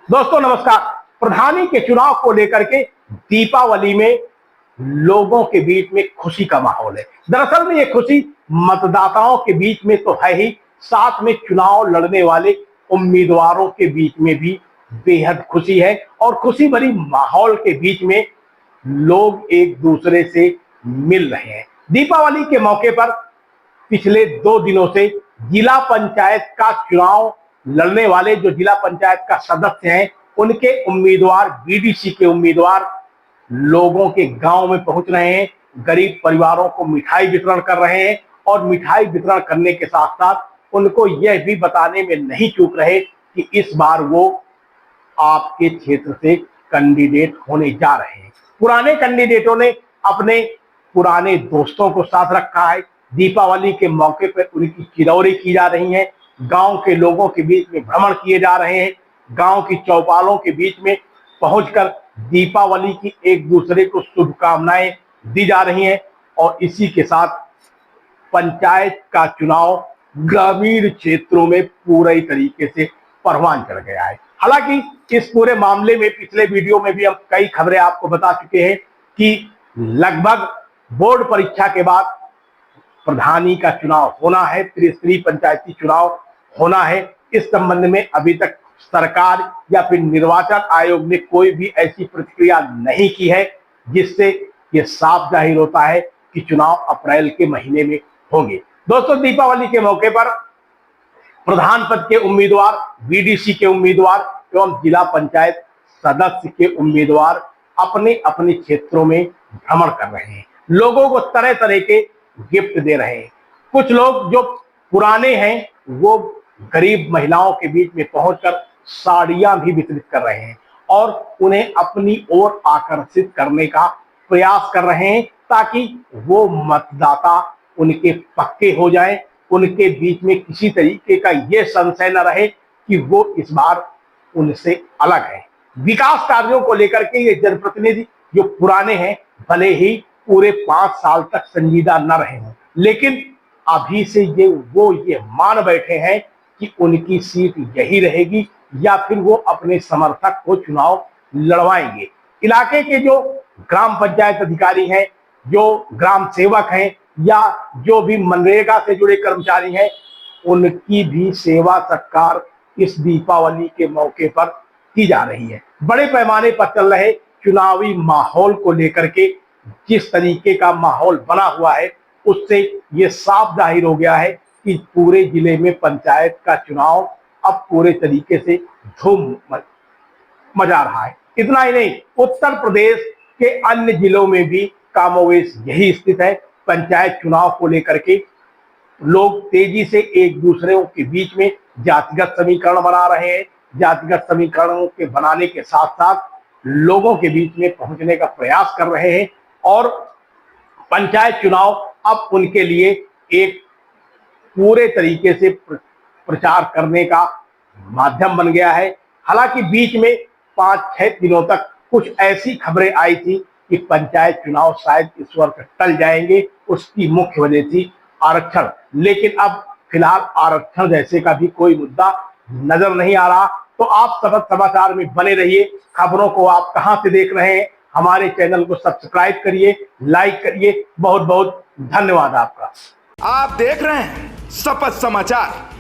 दोस्तों नमस्कार। प्रधानी के चुनाव को लेकर के दीपावली में लोगों के बीच में खुशी का माहौल है। दरअसल में ये खुशी मतदाताओं के बीच में तो है ही, साथ में चुनाव लड़ने वाले उम्मीदवारों के बीच में भी बेहद खुशी है। और खुशी भरी माहौल के बीच में लोग एक दूसरे से मिल रहे हैं। दीपावली के मौके पर पिछले 2 दिनों से जिला पंचायत का चुनाव लड़ने वाले जो जिला पंचायत का सदस्य हैं, उनके उम्मीदवार, बीडीसी के उम्मीदवार लोगों के गांव में पहुंच रहे हैं, गरीब परिवारों को मिठाई वितरण कर रहे हैं। और मिठाई वितरण करने के साथ साथ उनको यह भी बताने में नहीं चूक रहे कि इस बार वो आपके क्षेत्र से कैंडिडेट होने जा रहे हैं। पुराने कैंडिडेटों ने अपने पुराने दोस्तों को साथ रखा है। दीपावली के मौके पर उनकी चिरौरी की जा रही है, गांव के लोगों के बीच में भ्रमण किए जा रहे हैं, गांव की चौपालों के बीच में पहुंचकर दीपावली की एक दूसरे को शुभकामनाएं दी जा रही हैं। और इसी के साथ पंचायत का चुनाव ग्रामीण क्षेत्रों में पूरे तरीके से परवान चढ़ गया है। हालांकि इस पूरे मामले में पिछले वीडियो में भी हम कई खबरें आपको बता चुके हैं कि लगभग बोर्ड परीक्षा के बाद प्रधानी का चुनाव होना है, त्रिस्तरीय पंचायती चुनाव होना है। इस संबंध में अभी तक सरकार या फिर निर्वाचन आयोग ने कोई भी ऐसी प्रतिक्रिया नहीं की है, जिससे यह साफ जाहिर होता है कि चुनाव अप्रैल के महीने में होंगे। दोस्तों, दीपावली के मौके पर प्रधान पद के उम्मीदवार, बीडीसी के उम्मीदवार एवं जिला पंचायत सदस्य के उम्मीदवार अपने अपने क्षेत्रों में भ्रमण कर रहे हैं, लोगों को तरह तरह के गिफ्ट दे रहे हैं। कुछ लोग जो पुराने हैं वो गरीब महिलाओं के बीच में पहुंचकर साड़ियां भी वितरित कर रहे हैं और उन्हें अपनी ओर आकर्षित करने का प्रयास कर रहे हैं, ताकि वो मतदाता उनके पक्के हो जाएं, उनके बीच में किसी तरीके का ये संशय न रहे कि वो इस बार उनसे अलग है। विकास कार्यों को लेकर के ये जनप्रतिनिधि जो पुराने हैं, भले ही पूरे 5 साल तक संजीदा न रहे हों, लेकिन अभी से ये मान बैठे हैं कि उनकी सीट यही रहेगी या फिर वो अपने समर्थक को चुनाव लड़वाएंगे। इलाके के जो ग्राम पंचायत अधिकारी हैं, जो ग्राम सेवक हैं या जो भी मनरेगा से जुड़े कर्मचारी हैं, उनकी भी सेवा सत्कार इस दीपावली के मौके पर की जा रही है। बड़े पैमाने पर चल रहे चुनावी माहौल को लेकर के जिस तरीके का माहौल बना हुआ है, उससे ये साफ जाहिर हो गया है कि पूरे जिले में पंचायत का चुनाव अब पूरे तरीके से धूम मचा रहा है। इतना ही नहीं, उत्तर प्रदेश के अन्य जिलों में भी कामोवेश यही स्थिति है। पंचायत चुनाव को लेकर के लोग तेजी से एक दूसरे के बीच में जातिगत समीकरण बना रहे हैं। जातिगत समीकरणों के बनाने के साथ साथ लोगों के बीच में पहुंचने का प्रयास कर रहे हैं और पंचायत चुनाव अब उनके लिए एक पूरे तरीके से प्रचार करने का माध्यम बन गया है। हालांकि बीच में 5-6 दिनों तक कुछ ऐसी खबरें आई थी कि पंचायत चुनाव शायद इस वर्ष टल जाएंगे, उसकी मुख्य वजह थी आरक्षण। लेकिन अब फिलहाल आरक्षण जैसे का भी कोई मुद्दा नजर नहीं आ रहा। तो आप सबक समाचार में बने रहिए। खबरों को आप कहां से देख रहे हैं, हमारे चैनल को सब्सक्राइब करिए, लाइक करिए। बहुत बहुत धन्यवाद आपका। आप देख रहे हैं शपथ समाचार।